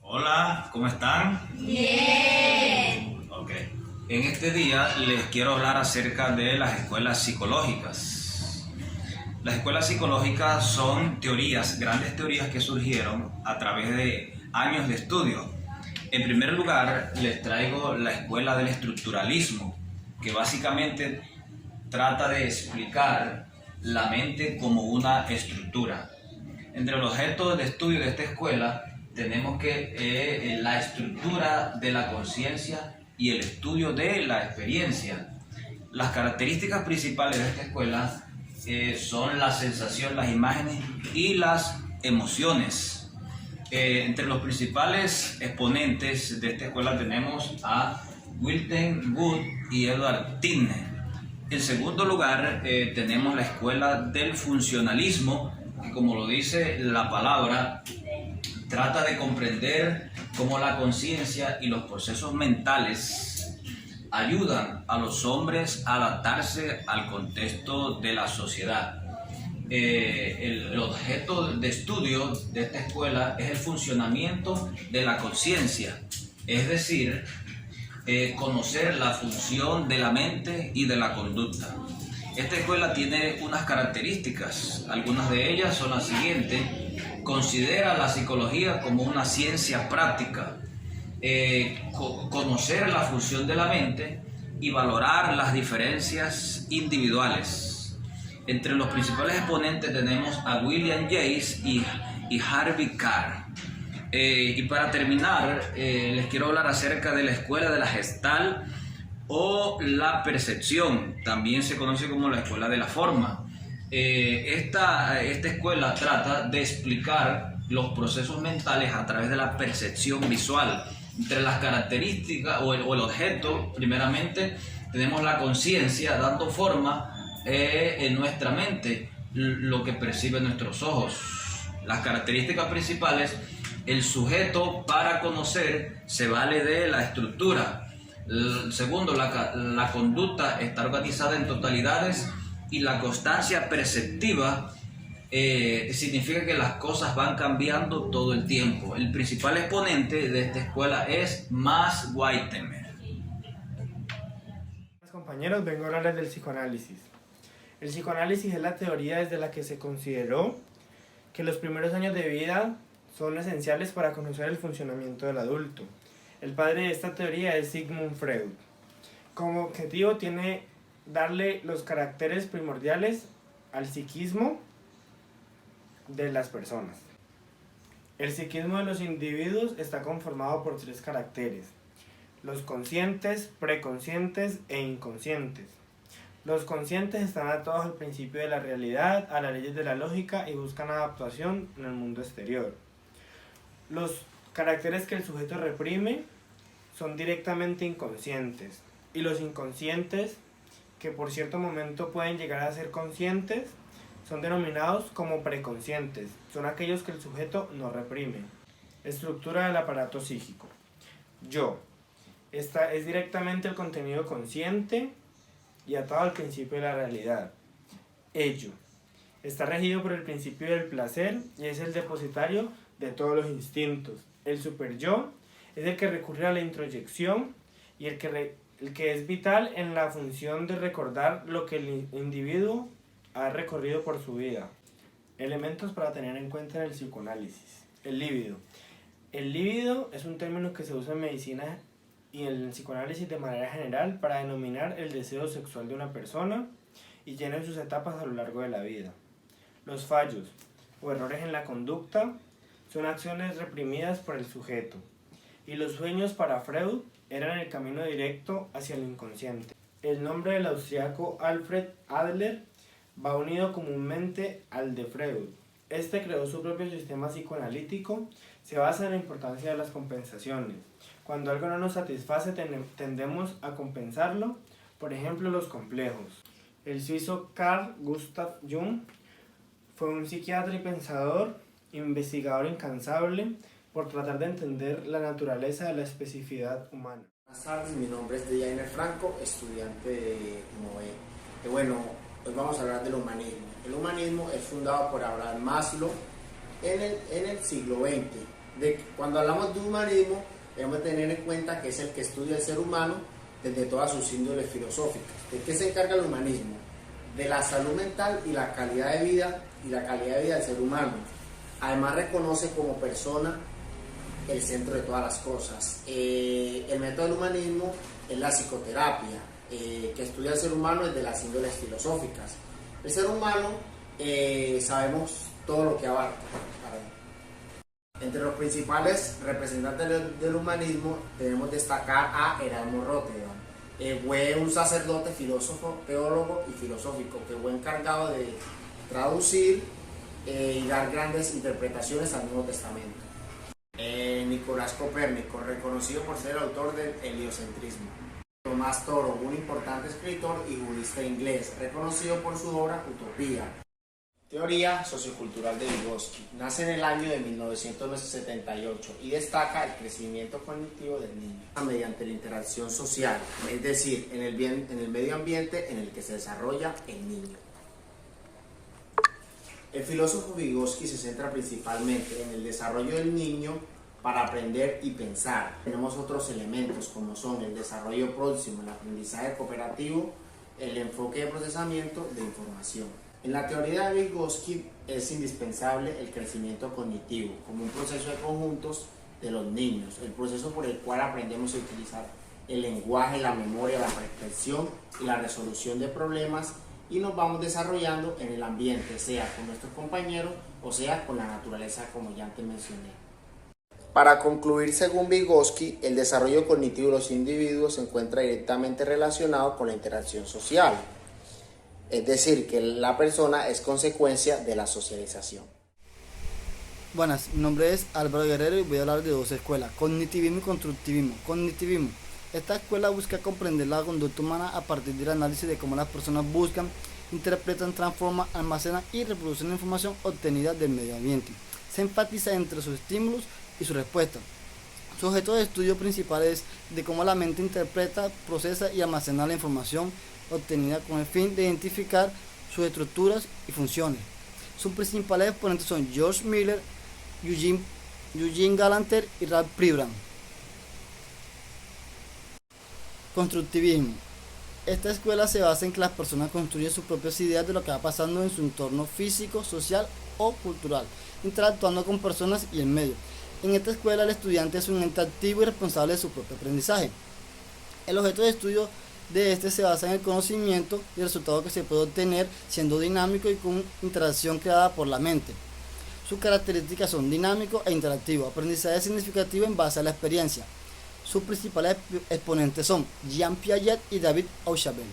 Hola, ¿cómo están? Bien. Ok. En este día les quiero hablar acerca de las escuelas psicológicas. Las escuelas psicológicas son teorías, grandes teorías que surgieron a través de años de estudio. En primer lugar, les traigo la escuela del estructuralismo, que básicamente trata de explicar la mente como una estructura. Entre los objetos de estudio de esta escuela tenemos que la estructura de la conciencia y el estudio de la experiencia. Las características principales de esta escuela son la sensación, las imágenes y las emociones. Entre los principales exponentes de esta escuela tenemos a Wilton Wood y Edward Tine. En segundo lugar, tenemos la escuela del funcionalismo, que como lo dice la palabra, trata de comprender cómo la conciencia y los procesos mentales ayudan a los hombres a adaptarse al contexto de la sociedad. El objeto de estudio de esta escuela es el funcionamiento de la conciencia, es decir, conocer la función de la mente y de la conducta. Esta escuela tiene unas características, algunas de ellas son las siguientes. Considera la psicología como una ciencia práctica, conocer la función de la mente y valorar las diferencias individuales. Entre los principales exponentes tenemos a William James y Harvey Carr. Y para terminar, les quiero hablar acerca de la escuela de la Gestalt o la percepción, también se conoce como la escuela de la forma. Esta escuela trata de explicar los procesos mentales a través de la percepción visual. Entre las características o el objeto, primeramente, tenemos la conciencia dando forma en nuestra mente, lo que perciben nuestros ojos. Las características principales: el sujeto para conocer se vale de la estructura. Segundo, la conducta está organizada en totalidades y la constancia perceptiva significa que las cosas van cambiando todo el tiempo. El principal exponente de esta escuela es Max Whitemer. Compañeros, vengo a hablarles del psicoanálisis. El psicoanálisis es la teoría desde la que se consideró que los primeros años de vida son esenciales para conocer el funcionamiento del adulto. El padre de esta teoría es Sigmund Freud. Como objetivo tiene darle los caracteres primordiales al psiquismo de las personas. El psiquismo de los individuos está conformado por 3 caracteres: los conscientes, preconscientes e inconscientes. Los conscientes están atados al principio de la realidad, a las leyes de la lógica y buscan adaptación en el mundo exterior. Los caracteres que el sujeto reprime son directamente inconscientes, y los inconscientes, que por cierto momento pueden llegar a ser conscientes, son denominados como preconscientes. Son aquellos que el sujeto no reprime. Estructura del aparato psíquico. Yo. Esta es directamente el contenido consciente y atado al principio de la realidad. Ello. Está regido por el principio del placer y es el depositario de todos los instintos. El superyo es el que recurre a la introyección y el que es vital en la función de recordar lo que el individuo ha recorrido por su vida. Elementos para tener en cuenta en el psicoanálisis. El líbido. El líbido es un término que se usa en medicina y en el psicoanálisis de manera general para denominar el deseo sexual de una persona y tiene sus etapas a lo largo de la vida. Los fallos o errores en la conducta son acciones reprimidas por el sujeto. Y los sueños para Freud eran el camino directo hacia el inconsciente. El nombre del austriaco Alfred Adler va unido comúnmente al de Freud. Este creó su propio sistema psicoanalítico. Se basa en la importancia de las compensaciones. Cuando algo no nos satisface tendemos a compensarlo, por ejemplo los complejos. El suizo Carl Gustav Jung fue un psiquiatra y pensador, investigador incansable por tratar de entender la naturaleza de la especificidad humana. Buenas tardes, mi nombre es Dejainer Franco, estudiante de MOE. Bueno, hoy vamos a hablar del humanismo. El humanismo es fundado por Abraham Maslow en el siglo XX Cuando hablamos de humanismo, debemos tener en cuenta que es el que estudia el ser humano desde todas sus índoles filosóficas. ¿De qué se encarga el humanismo? De la salud mental y la calidad de vida del ser humano. Además reconoce como persona el centro de todas las cosas. El método del humanismo es la psicoterapia, que estudia el ser humano desde las índoles filosóficas. El ser humano sabemos todo lo que abarca. Entre los principales representantes del humanismo debemos destacar a Erasmo Rotterdam. Fue un sacerdote, filósofo, teólogo y filosófico que fue encargado de traducir y dar grandes interpretaciones al Nuevo Testamento. Nicolás Copérnico, reconocido por ser el autor del heliocentrismo. Tomás Toro, un importante escritor y jurista inglés, reconocido por su obra Utopía. Teoría sociocultural de Vygotsky. Nace en el año de 1978 y destaca el crecimiento cognitivo del niño mediante la interacción social, es decir, en el medio ambiente en el que se desarrolla el niño. El filósofo Vygotsky se centra principalmente en el desarrollo del niño para aprender y pensar. Tenemos otros elementos como son el desarrollo próximo, el aprendizaje cooperativo, el enfoque de procesamiento de información. En la teoría de Vygotsky es indispensable el crecimiento cognitivo como un proceso de conjuntos de los niños, el proceso por el cual aprendemos a utilizar el lenguaje, la memoria, la reflexión y la resolución de problemas y nos vamos desarrollando en el ambiente, sea con nuestros compañeros o sea con la naturaleza, como ya antes mencioné. Para concluir, según Vygotsky, el desarrollo cognitivo de los individuos se encuentra directamente relacionado con la interacción social. Es decir, que la persona es consecuencia de la socialización. Buenas, mi nombre es Álvaro Guerrero y voy a hablar de dos escuelas, cognitivismo y constructivismo. Cognitivismo. Esta escuela busca comprender la conducta humana a partir del análisis de cómo las personas buscan, interpretan, transforman, almacenan y reproducen la información obtenida del medio ambiente. Se enfatiza entre sus estímulos y su respuesta. Su objeto de estudio principal es de cómo la mente interpreta, procesa y almacena la información obtenida con el fin de identificar sus estructuras y funciones. Sus principales exponentes son George Miller, Eugene Galanter y Ralph Pribram. Constructivismo. Esta escuela se basa en que las personas construyen sus propias ideas de lo que va pasando en su entorno físico, social o cultural, interactuando con personas y el medio. En esta escuela el estudiante es un ente activo y responsable de su propio aprendizaje. El objeto de estudio de este se basa en el conocimiento y el resultado que se puede obtener siendo dinámico y con interacción creada por la mente. Sus características son dinámico e interactivo, aprendizaje significativo en base a la experiencia. Sus principales exponentes son Jean Piaget y David Ausubel.